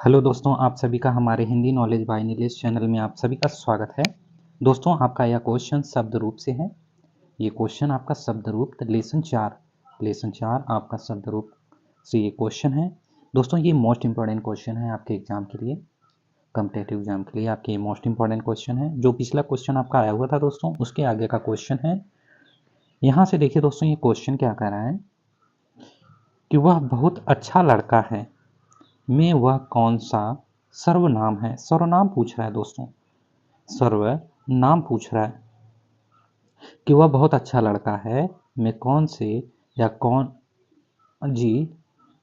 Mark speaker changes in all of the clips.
Speaker 1: Hello दोस्तों, आप सभी का हमारे Hindi knowledge by Nilesh channel में आप सभी का स्वागत है। दोस्तों, आपका यह क्वेश्चन शब्द रूप से है। ये क्वेश्चन आपका शब्द रूप लेसन 4 आपका शब्द रूप से ये क्वेश्चन है। दोस्तों, ये मोस्ट इंपॉर्टेंट क्वेश्चन है आपके एग्जाम के लिए, कॉम्पिटिटिव एग्जाम के लिए आपके मोस्ट इंपॉर्टेंट क्वेश्चन है। जो पिछला क्वेश्चन आपका आया हुआ था दोस्तों, उसके आगे का क्वेश्चन है। यहाँ से देखिए दोस्तों, ये क्वेश्चन क्या कह रहा है कि वह बहुत अच्छा लड़का है में वह कौन सा सर्वनाम है। सर्वनाम पूछ रहा है दोस्तों, सर्वनाम पूछ रहा है कि वह बहुत अच्छा लड़का है में कौन से या कौन जी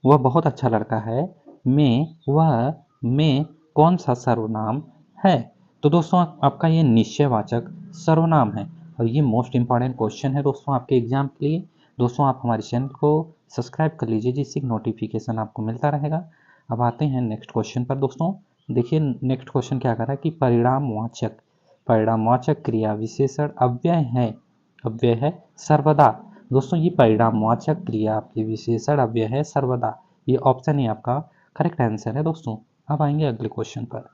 Speaker 1: वह बहुत अच्छा लड़का है में कौन सा सर्वनाम है। तो दोस्तों, आपका ये निश्चयवाचक सर्वनाम है और ये मोस्ट इंपॉर्टेंट क्वेश्चन है दोस्तों आपके एग्जाम के लिए। दोस्तों, आप हमारे चैनल को सब्सक्राइब कर लीजिए, जिससे नोटिफिकेशन आपको मिलता रहेगा। अब आते हैं नेक्स्ट क्वेश्चन पर। दोस्तों देखिए, नेक्स्ट क्वेश्चन क्या कर रहा है कि परिणामवाचक क्रिया विशेषण अव्यय है सर्वदा। दोस्तों, ये परिणामवाचक क्रिया आपकी विशेषण अव्यय है सर्वदा। ये ऑप्शन ही आपका करेक्ट आंसर है दोस्तों। अब आएंगे अगले क्वेश्चन पर।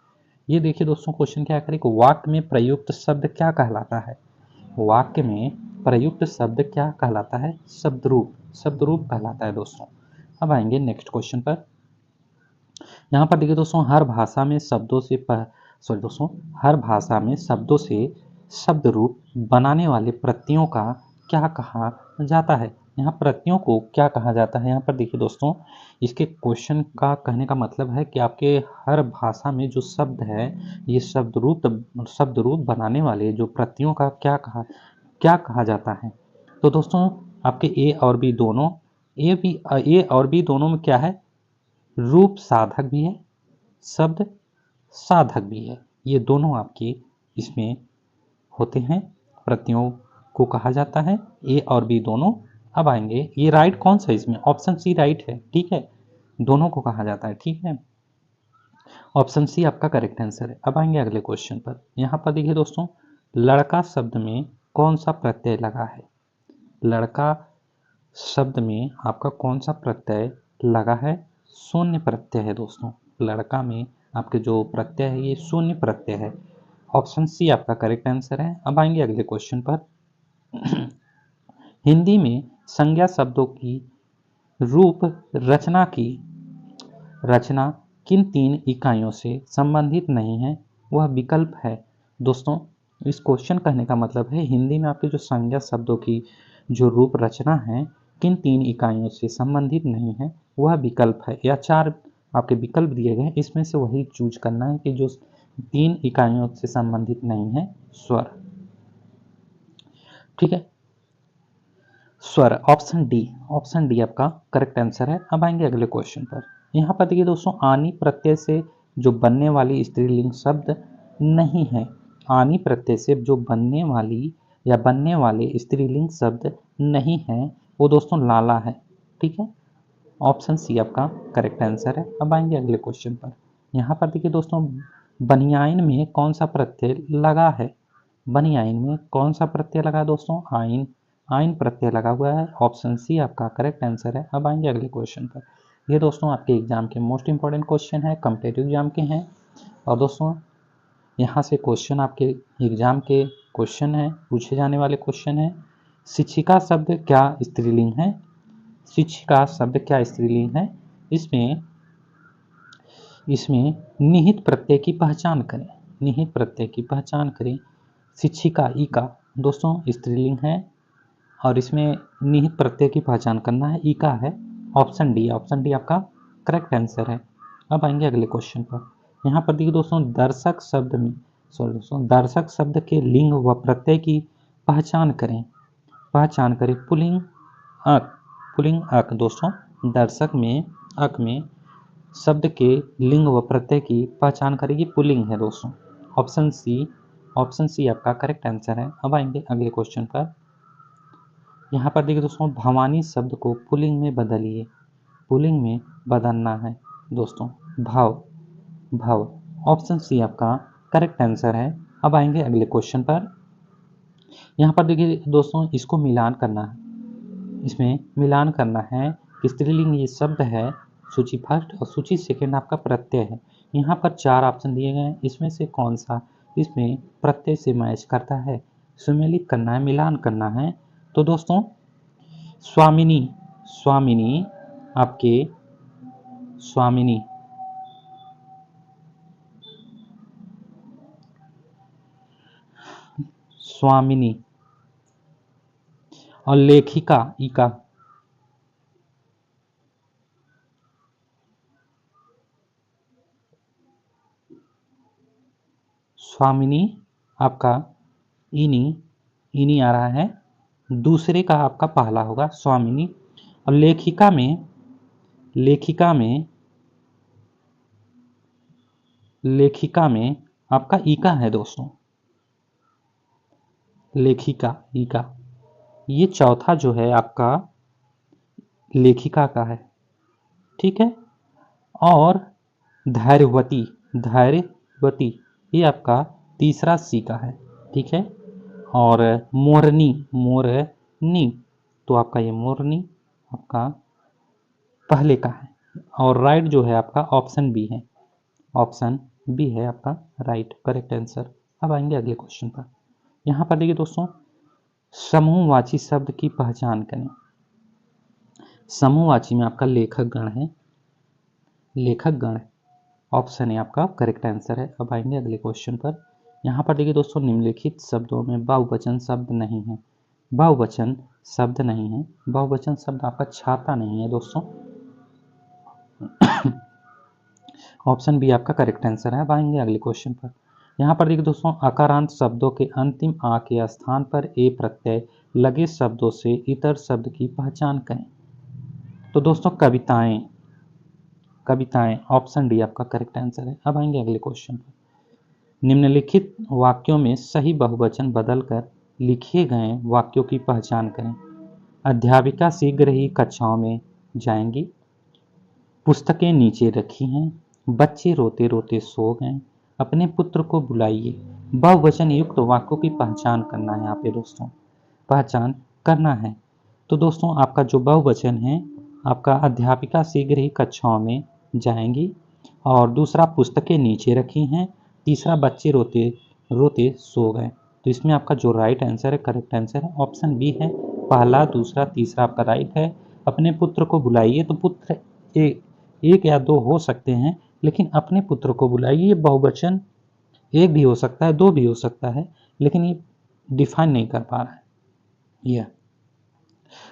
Speaker 1: ये देखिए दोस्तों, क्वेश्चन क्या करें कि वाक्य में प्रयुक्त शब्द क्या कहलाता है। वाक्य में प्रयुक्त शब्द क्या कहलाता है। शब्द रूप कहलाता है दोस्तों। अब आएंगे नेक्स्ट क्वेश्चन पर। यहाँ पर देखिए दोस्तों, हर भाषा में शब्दों से शब्द रूप बनाने वाले प्रत्ययों का क्या कहा जाता है। यहाँ प्रत्ययों को क्या कहा जाता है। यहाँ पर देखिए दोस्तों, इसके क्वेश्चन का कहने का मतलब है कि आपके हर भाषा में जो शब्द है, ये शब्द रूप बनाने वाले जो प्रत्ययों का क्या कहा जाता है। तो दोस्तों, आपके ए और बी दोनों, ए और बी दोनों में क्या है, रूप साधक भी है, शब्द साधक भी है। ये दोनों आपके इसमें होते हैं, प्रत्ययों को कहा जाता है ए और बी दोनों। अब आएंगे, ये राइट कौन सा है इसमें, ऑप्शन सी राइट है, ठीक है, दोनों को कहा जाता है, ठीक है, ऑप्शन सी आपका करेक्ट आंसर है। अब आएंगे अगले क्वेश्चन पर। यहाँ पर देखिए दोस्तों, लड़का शब्द में कौन सा प्रत्यय लगा है। लड़का शब्द में आपका कौन सा प्रत्यय लगा है। शून्य प्रत्यय है दोस्तों। लड़का में आपके जो प्रत्यय है, ये शून्य प्रत्यय है। ऑप्शन सी आपका करेक्ट आंसर है। अब आएंगे अगले क्वेश्चन पर। हिंदी में संज्ञा शब्दों की रूप रचना किन 3 इकाइयों से संबंधित नहीं है, वह विकल्प है। दोस्तों, इस क्वेश्चन कहने का मतलब है, हिंदी में आपके जो संज्ञा शब्दों की जो रूप रचना है, किन 3 इकाइयों से संबंधित नहीं है, वह विकल्प है। या 4 आपके विकल्प दिए गए, इसमें से वही चूज करना है कि जो 3 इकाइयों से संबंधित नहीं है। स्वर, ठीक है, स्वर, ऑप्शन डी आपका करेक्ट आंसर है। अब आएंगे अगले क्वेश्चन पर। यहाँ पर देखिए दोस्तों, आनी प्रत्यय से जो बनने वाली स्त्रीलिंग शब्द नहीं है। आनी प्रत्यय से जो बनने वाले स्त्रीलिंग शब्द नहीं है, वो दोस्तों लाला है, ठीक है, ऑप्शन सी आपका करेक्ट आंसर है। अब आएंगे अगले क्वेश्चन पर। यहाँ पर देखिए दोस्तों, बनियाइन में कौन सा प्रत्यय लगा है। बनियाइन में कौन सा प्रत्यय लगा है दोस्तों, आइन प्रत्यय लगा हुआ है। ऑप्शन सी आपका करेक्ट आंसर है। अब आएंगे अगले क्वेश्चन पर। ये दोस्तों आपके एग्जाम के मोस्ट इंपॉर्टेंट क्वेश्चन है, कॉम्पिटिटिव एग्जाम के हैं। और दोस्तों, यहाँ से क्वेश्चन आपके एग्जाम के क्वेश्चन है, पूछे जाने वाले क्वेश्चन है। शिक्षिका शब्द क्या स्त्रीलिंग है। शिक्षिका शब्द क्या स्त्रीलिंग है। इसमें इसमें निहित प्रत्यय की पहचान करें। निहित प्रत्यय की पहचान करें। शिक्षिका ई का दोस्तों स्त्रीलिंग है और इसमें निहित प्रत्यय की पहचान करना है, ई का है। ऑप्शन डी आपका करेक्ट आंसर है। अब आएंगे अगले क्वेश्चन पर। यहाँ पर देखिए दोस्तों, दर्शक शब्द के लिंग व प्रत्यय की पहचान करें। पुल्लिंग अक दोस्तों, दर्शक में अक में शब्द के लिंग व प्रत्यय की पहचान करेगी, पुल्लिंग है दोस्तों। ऑप्शन सी आपका करेक्ट आंसर है। अब आएंगे अगले क्वेश्चन पर। यहाँ पर देखिए दोस्तों, भवानी शब्द को पुल्लिंग में बदलिए। पुल्लिंग में बदलना है दोस्तों, भव। ऑप्शन सी आपका करेक्ट आंसर है। अब आएंगे अगले क्वेश्चन पर। यहाँ पर देखिए दोस्तों, इसमें मिलान करना है कि स्त्रीलिंग ये शब्द है सूची फर्स्ट और सूची सेकंड आपका प्रत्यय है। यहाँ पर 4 ऑप्शन दिए गए हैं, इसमें से कौन सा इसमें प्रत्यय से मैच करता है, सुमेलित करना है, मिलान करना है। तो दोस्तों स्वामिनी, स्वामिनी आपके स्वामिनी, स्वामिनी और लेखिका इका, स्वामिनी आपका इनी, इनी आ रहा है, दूसरे का आपका पहला होगा स्वामिनी। और लेखिका में, लेखिका में, लेखिका में आपका ईका है दोस्तों, लेखिका ईका। ये चौथा जो है आपका लेखिका का है, ठीक है। और धैर्यवती, धैर्यवती ये आपका तीसरा सी का है, ठीक है। और मोरनी, मोरनी तो आपका ये मोरनी आपका पहले का है। और राइट जो है आपका ऑप्शन बी है, ऑप्शन बी है आपका राइट करेक्ट आंसर। अब आएंगे अगले क्वेश्चन पर। यहाँ पर देखिए दोस्तों, समूहवाची शब्द की पहचान करें। समूहवाची में आपका लेखक गण है, लेखक गण ऑप्शन है आपका करेक्ट आंसर है। अब आएंगे अगले क्वेश्चन पर। यहाँ पर देखिए दोस्तों, निम्नलिखित शब्दों में बहुवचन शब्द नहीं है, बहुवचन शब्द नहीं है, बहुवचन शब्द आपका छाता नहीं है दोस्तों। ऑप्शन बी आपका करेक्ट आंसर है। अब आएंगे अगले क्वेश्चन पर। यहाँ पर देखिए दोस्तों, आकारांत शब्दों के अंतिम आ के स्थान पर ए प्रत्यय लगे शब्दों से इतर शब्द की पहचान करें। तो दोस्तों कविताएं, कविताएं ऑप्शन डी आपका करेक्ट आंसर है। अब आएंगे अगले क्वेश्चन पर। निम्नलिखित वाक्यों में सही बहुवचन बदलकर लिखे गए वाक्यों की पहचान करें। अध्यापिका शीघ्र ही कक्षाओं में जाएंगी, पुस्तकें नीचे रखी हैं, बच्चे रोते रोते सो गए, अपने पुत्र को बुलाइए। बहुवचन युक्त वाक्यों की पहचान करना है यहाँ पे दोस्तों, पहचान करना है। तो दोस्तों आपका जो बहुवचन है आपका अध्यापिका शीघ्र ही कक्षाओं में जाएंगी, और दूसरा पुस्तकें नीचे रखी हैं, तीसरा बच्चे रोते रोते सो गए। तो इसमें आपका जो राइट आंसर है, करेक्ट आंसर है ऑप्शन बी है, पहला दूसरा तीसरा आपका राइट है। अपने पुत्र को बुलाइए, तो पुत्र एक या दो हो सकते हैं, लेकिन अपने पुत्र को बुलाइए ये बहुवचन एक भी हो सकता है, दो भी हो सकता है, लेकिन ये डिफाइन नहीं कर पा रहा है यह,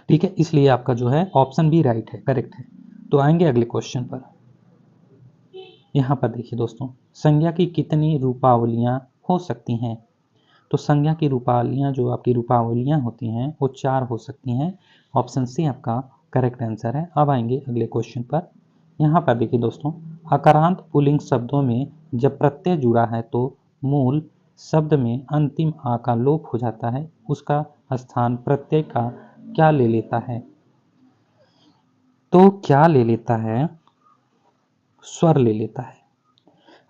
Speaker 1: ठीक है। इसलिए आपका जो है ऑप्शन बी राइट है, करेक्ट है। तो आएंगे अगले क्वेश्चन पर। यहाँ पर देखिए दोस्तों, संज्ञा की कितनी रूपावलियाँ हो सकती हैं। तो संज्ञा की रूपावलियाँ, जो आपकी रूपावलियाँ होती हैं वो 4 हो सकती हैं। ऑप्शन सी आपका करेक्ट आंसर है। अब आएंगे अगले क्वेश्चन पर। यहाँ पर देखिए दोस्तों, अकारांत पुल्लिंग शब्दों में जब प्रत्यय जुड़ा है तो मूल शब्द में अंतिम आ का लोप हो जाता है, उसका स्थान प्रत्यय का क्या ले लेता है। तो क्या ले लेता है, स्वर ले लेता है।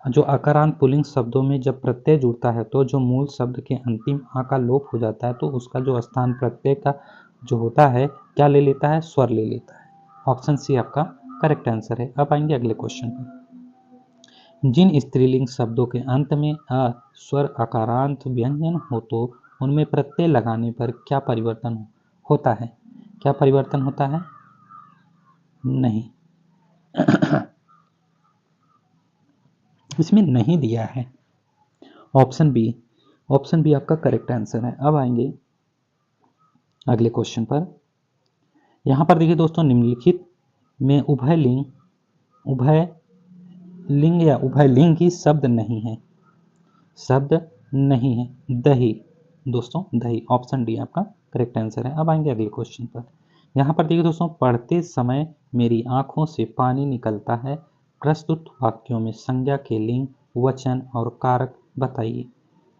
Speaker 1: जो अकारांत पुल्लिंग शब्दों में जब प्रत्यय जुड़ता है तो जो मूल शब्द के अंतिम आ का लोप हो जाता है, तो उसका जो स्थान प्रत्यय का जो होता है क्या ले लेता है, स्वर ले लेता है। ऑप्शन सी आपका करेक्ट आंसर है। अब आएंगे अगले क्वेश्चन पर। जिन स्त्रीलिंग शब्दों के अंत में अ स्वर अकारांत व्यंजन हो तो उनमें प्रत्यय लगाने पर क्या परिवर्तन होता है। क्या परिवर्तन होता है, नहीं इसमें नहीं दिया है। ऑप्शन बी, ऑप्शन बी आपका करेक्ट आंसर है। अब आएंगे अगले क्वेश्चन पर। यहाँ पर देखिए दोस्तों, निम्नलिखित में उभय लिंग या उभय लिंग ही शब्द नहीं है, शब्द नहीं है। दही दोस्तों, दही ऑप्शन डी आपका करेक्ट आंसर है। अब आएंगे अगले क्वेश्चन पर। यहाँ पर देखिए दोस्तों, पढ़ते समय मेरी आंखों से पानी निकलता है, प्रस्तुत वाक्यों में संज्ञा के लिंग, वचन और कारक बताइए,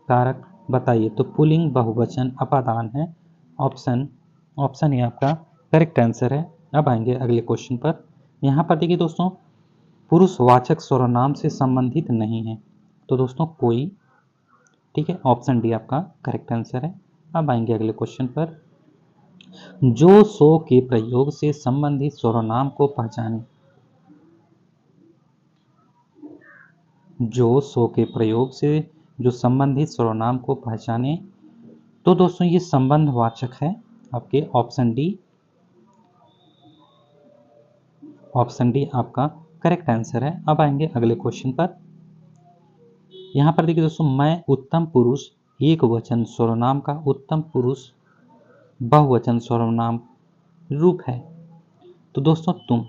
Speaker 1: कारक बताइए। तो पुल्लिंग बहुवचन अपादान है, ऑप्शन ए आपका करेक्ट आंसर है। अब आएंगे अगले क्वेश्चन पर। यहाँ पर देखिए दोस्तों, पुरुषवाचक सर्वनाम से संबंधित नहीं है, तो दोस्तों कोई, ठीक है। ऑप्शन डी आपका करेक्ट आंसर है। अब आएंगे अगले क्वेश्चन पर। जो सो के प्रयोग से संबंधित सर्वनाम को पहचाने। जो सो के प्रयोग से जो संबंधित सर्वनाम को पहचाने। तो दोस्तों ये संबंधवाचक है आपके ऑप्शन डी आपका करेक्ट आंसर है। अब आएंगे अगले क्वेश्चन पर। यहाँ पर देखिए दोस्तों, मैं उत्तम पुरुष एक वचन सर्वनाम का उत्तम पुरुष बहुवचन सर्वनाम रूप है। तो दोस्तों तुम,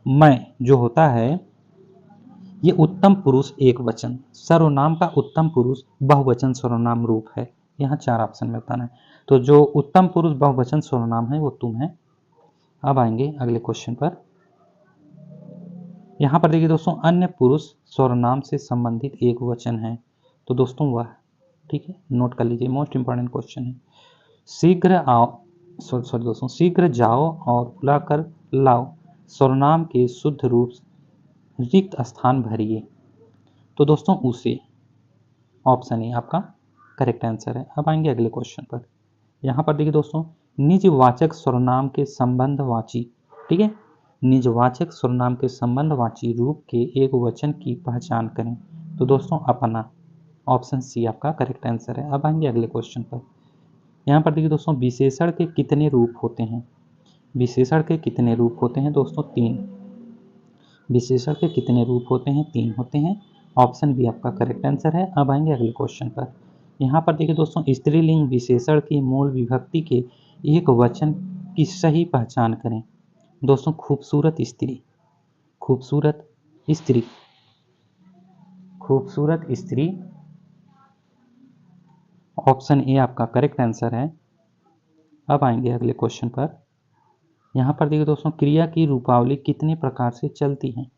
Speaker 1: मैं जो होता है ये उत्तम पुरुष एक वचन सर्वनाम का उत्तम पुरुष बहुवचन सर्वनाम रूप है। यहाँ 4 ऑप्शन में बताना है। तो जो उत्तम पुरुष बहुवचन सर्वनाम है वो तुम है। अब आएंगे अगले क्वेश्चन पर। यहाँ पर देखिए दोस्तों, अन्य पुरुष सर्वनाम से संबंधित एक वचन है। तो दोस्तों वह, ठीक है, नोट कर लीजिए, मोस्ट इंपॉर्टेंट क्वेश्चन है। शीघ्र आओ, सॉरी दोस्तों, शीघ्र जाओ और बुलाकर लाओ सर्वनाम के शुद्ध रूप रिक्त स्थान भरिए। तो दोस्तों उसे, ऑप्शन ए आपका करेक्ट आंसर है। अब आएंगे अगले क्वेश्चन पर। यहाँ पर देखिए दोस्तों, निजवाचक सर्वनाम के संबंधवाची, ठीक है, निजवाचक सर्वनाम के संबंधवाची रूप के एक वचन की पहचान करें। तो दोस्तों अपना, ऑप्शन सी आपका करेक्ट आंसर है। अब आएंगे अगले क्वेश्चन पर। यहाँ पर देखिए दोस्तों, विशेषण के कितने रूप होते हैं? विशेषण के कितने रूप होते हैं दोस्तों? 3। विशेषण के कितने रूप होते हैं? 3 होते हैं। ऑप्शन बी आपका करेक्ट आंसर है। अब आएंगे अगले क्वेश्चन पर। यहाँ पर देखिए दोस्तों, स्त्रीलिंग विशेषण की मूल विभक्ति के एक वचन की सही पहचान करें। दोस्तों खूबसूरत स्त्री, खूबसूरत स्त्री, खूबसूरत स्त्री, ऑप्शन ए आपका करेक्ट आंसर है। अब आएंगे अगले क्वेश्चन पर। यहाँ पर देखिए दोस्तों, क्रिया की रूपावली कितने प्रकार से चलती है?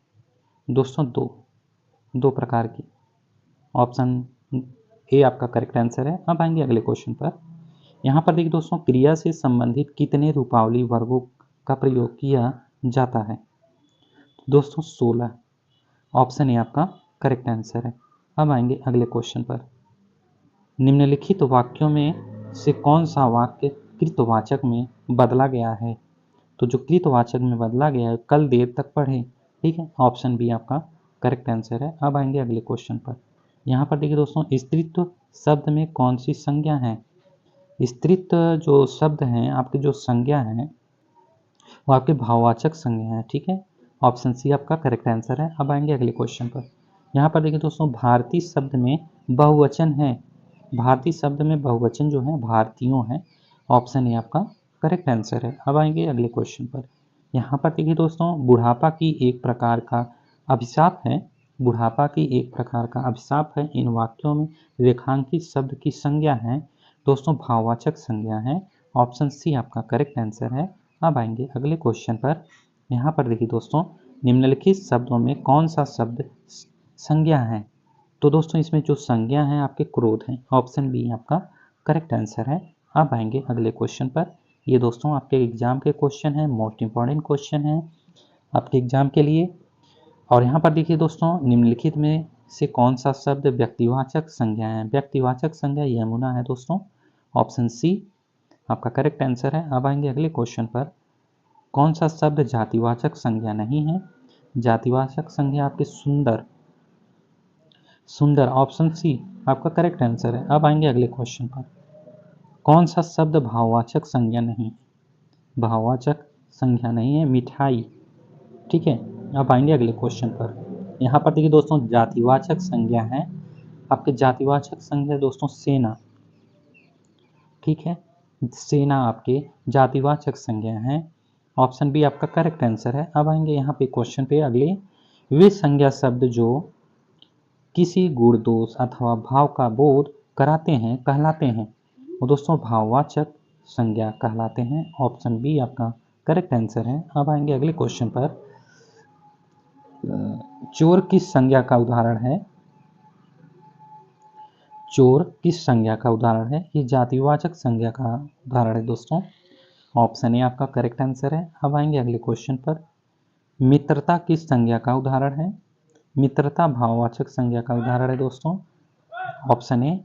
Speaker 1: दोस्तों दो प्रकार की। ऑप्शन ए आपका करेक्ट आंसर है। अब आएंगे अगले क्वेश्चन पर। यहाँ पर देखिए दोस्तों, क्रिया से संबंधित कितने रूपावली वर्गों का प्रयोग किया जाता है? दोस्तों 16। ऑप्शन ए आपका करेक्ट आंसर है। अब आएंगे अगले क्वेश्चन पर। निम्नलिखित वाक्यों में से कौन सा वाक्य कृतवाचक में बदला गया है? तो जो कृतवाचक में बदला गया है, कल देर तक पढ़े, ठीक है, ऑप्शन बी आपका करेक्ट आंसर है। अब आएंगे अगले क्वेश्चन पर। यहाँ पर देखिए दोस्तों, स्त्रीत्व शब्द में कौन सी संज्ञा है? स्त्रीत्व जो शब्द हैं आपके, जो संज्ञा है वो आपके भाववाचक संज्ञा है, ठीक है, ऑप्शन सी आपका करेक्ट आंसर है। अब आएंगे अगले क्वेश्चन पर। यहाँ पर देखिए दोस्तों, भारतीय शब्द में बहुवचन है, भारतीय शब्द में बहुवचन जो है भारतीयों है, ऑप्शन ए आपका करेक्ट आंसर है। अब आएंगे अगले क्वेश्चन पर। यहाँ पर देखिए दोस्तों, बुढ़ापा की एक प्रकार का अभिशाप है, बुढ़ापा की एक प्रकार का अभिशाप है। इन वाक्यों में रेखांकित शब्द की संज्ञा है दोस्तों भाववाचक संज्ञा है, ऑप्शन सी आपका करेक्ट आंसर है। अब आएंगे अगले क्वेश्चन पर। यहाँ पर देखिए दोस्तों, निम्नलिखित शब्दों में कौन सा शब्द संज्ञा है? तो दोस्तों इसमें जो संज्ञा है आपके क्रोध है, ऑप्शन बी आपका करेक्ट आंसर है। अब आएंगे अगले क्वेश्चन पर। ये दोस्तों आपके एग्जाम के क्वेश्चन है, मोस्ट इंपॉर्टेंट क्वेश्चन है आपके एग्जाम के लिए। और यहाँ पर देखिए दोस्तों, निम्नलिखित में से कौन सा शब्द व्यक्तिवाचक संज्ञा है? व्यक्तिवाचक संज्ञा यमुना है दोस्तों, ऑप्शन सी आपका करेक्ट आंसर है। अब आएंगे अगले क्वेश्चन पर। कौन सा शब्द जातिवाचक संज्ञा नहीं है? जातिवाचक संज्ञा आपके सुंदर, सुंदर, ऑप्शन सी आपका करेक्ट आंसर है। अब आएंगे अगले क्वेश्चन पर। कौन सा शब्द भाववाचक संज्ञा नहीं? भाववाचक संज्ञा नहीं है, मिठाई, ठीक है। अब आएंगे अगले क्वेश्चन पर। यहाँ पर देखिए दोस्तों, जातिवाचक संज्ञा है आपके, जातिवाचक संज्ञा दोस्तों सेना, ठीक है, सेना आपके जातिवाचक संज्ञा है, ऑप्शन बी आपका करेक्ट आंसर है। अब आएंगे यहाँ पे क्वेश्चन पे अगले, वे संज्ञा शब्द जो किसी गुण दोष अथवा भाव का बोध कराते हैं कहलाते हैं? वो दोस्तों भाववाचक संज्ञा कहलाते हैं, ऑप्शन बी आपका करेक्ट आंसर है। अब आएंगे अगले क्वेश्चन पर। चोर किस संज्ञा का उदाहरण है? चोर किस संज्ञा का उदाहरण है? ये जातिवाचक संज्ञा का उदाहरण है दोस्तों, ऑप्शन ए आपका करेक्ट आंसर है। अब आएंगे अगले क्वेश्चन पर। मित्रता किस संज्ञा का उदाहरण है? मित्रता भाववाचक संज्ञा का उदाहरण है दोस्तों, ऑप्शन ए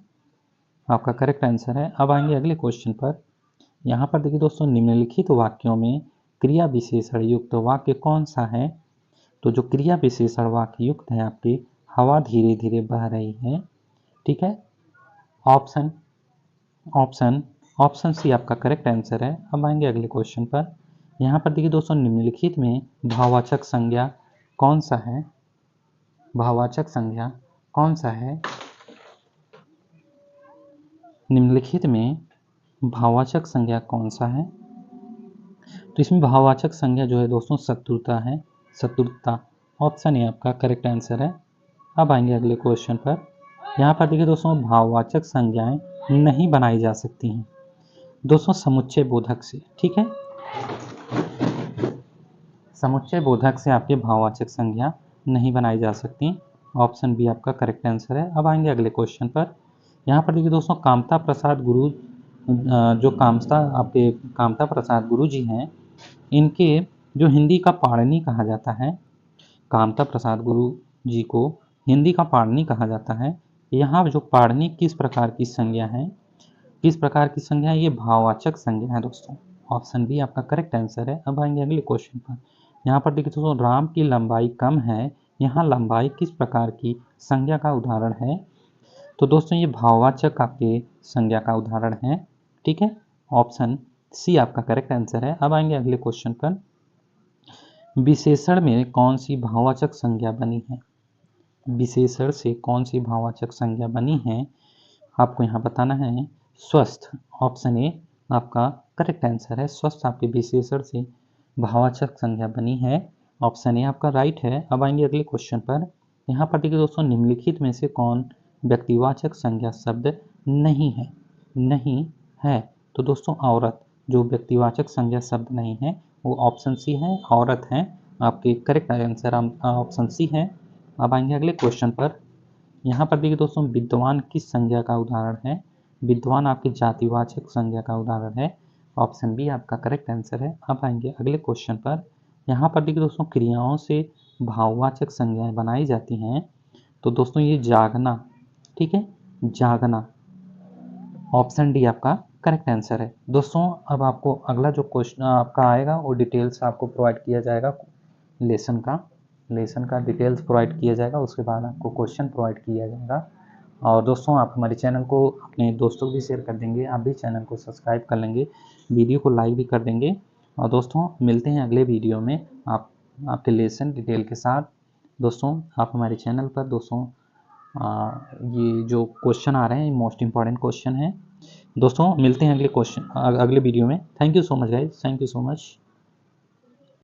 Speaker 1: आपका करेक्ट आंसर है। अब आएंगे अगले क्वेश्चन पर। यहाँ पर देखिए दोस्तों, निम्नलिखित वाक्यों में क्रिया विशेषण युक्त वाक्य कौन सा है? तो जो क्रिया विशेषण वाक्य युक्त है आपके हवा धीरे धीरे बह रही है। ठीक है, ऑप्शन ऑप्शन ऑप्शन सी आपका करेक्ट आंसर है। अब आएंगे अगले क्वेश्चन पर। यहाँ पर देखिए दोस्तों, निम्नलिखित में भाववाचक संज्ञा कौन सा है? भाववाचक संज्ञा कौन सा है? निम्नलिखित में भाववाचक संज्ञा कौन सा है? तो इसमें भाववाचक संज्ञा जो है दोस्तों शत्रुता है, शत्रुता। ऑप्शन ए आपका करेक्ट आंसर है। अब आएंगे अगले क्वेश्चन पर। यहाँ पर देखिए दोस्तों, भाववाचक संज्ञाएं नहीं बनाई जा सकती हैं दोस्तों समुच्चय बोधक से। ठीक है, समुच्चय बोधक से आपके भाववाचक संज्ञा नहीं बनाई जा सकती। ऑप्शन बी आपका करेक्ट आंसर है। अब आएंगे अगले क्वेश्चन पर। यहाँ पर देखिए दोस्तों, कामता प्रसाद गुरु जो कामता प्रसाद गुरु जी हैं, इनके जो हिंदी का पाणिनि कहा जाता है, कामता प्रसाद गुरु जी को हिंदी का पाणिनि कहा जाता है। यहाँ जो पाणिनि किस प्रकार की संज्ञा है? किस प्रकार की संज्ञा है? ये भाववाचक संज्ञा है दोस्तों। ऑप्शन बी आपका करेक्ट आंसर है। अब आएंगे अगले क्वेश्चन पर। यहाँ पर देखिए दोस्तों, राम की लंबाई कम है, यहाँ लंबाई किस प्रकार की संज्ञा का उदाहरण है? तो दोस्तों ये भाववाचक आपके संज्ञा का उदाहरण है। ठीक है, ऑप्शन सी आपका करेक्ट आंसर है। अब आएंगे अगले क्वेश्चन पर। विशेषण में कौन सी भाववाचक संज्ञा बनी है? विशेषण से कौन सी भाववाचक संज्ञा बनी है आपको यहाँ बताना है। स्वस्थ, ऑप्शन ए आपका करेक्ट आंसर है। स्वस्थ आपके विशेषण से भाववाचक संज्ञा बनी है। ऑप्शन ए आपका राइट है। अब आएंगे अगले क्वेश्चन पर। यहाँ पर देखिए दोस्तों, निम्नलिखित में से कौन व्यक्तिवाचक संज्ञा शब्द नहीं है? नहीं है तो दोस्तों औरत जो व्यक्तिवाचक संज्ञा शब्द नहीं है वो ऑप्शन सी है, औरत है। आपके करेक्ट आंसर ऑप्शन सी है। अब आएंगे अगले क्वेश्चन पर। यहाँ पर देखिए दोस्तों, विद्वान किस संज्ञा का उदाहरण है? विद्वान आपकी जातिवाचक संज्ञा का उदाहरण है। ऑप्शन बी आपका करेक्ट आंसर है। अब आएंगे अगले क्वेश्चन पर। यहाँ पर देखिए दोस्तों, क्रियाओं से भाववाचक संज्ञाएं बनाई जाती हैं। तो दोस्तों ये जागना, ठीक है, जागना, ऑप्शन डी आपका करेक्ट आंसर है। दोस्तों अब आपको अगला जो क्वेश्चन आपका आएगा वो डिटेल्स आपको प्रोवाइड किया जाएगा, लेसन का डिटेल्स प्रोवाइड किया जाएगा। उसके बाद आपको क्वेश्चन प्रोवाइड किया जाएगा। और दोस्तों आप हमारे चैनल को अपने दोस्तों को भी शेयर कर देंगे, आप भी चैनल को सब्सक्राइब कर लेंगे, वीडियो को लाइक भी कर देंगे। और दोस्तों मिलते हैं अगले वीडियो में आपके लेसन डिटेल के साथ। दोस्तों आप हमारे चैनल पर दोस्तों ये जो क्वेश्चन आ रहे हैं मोस्ट इम्पॉर्टेंट क्वेश्चन है। दोस्तों मिलते हैं अगले वीडियो में। Thank you so much guys, thank you so much.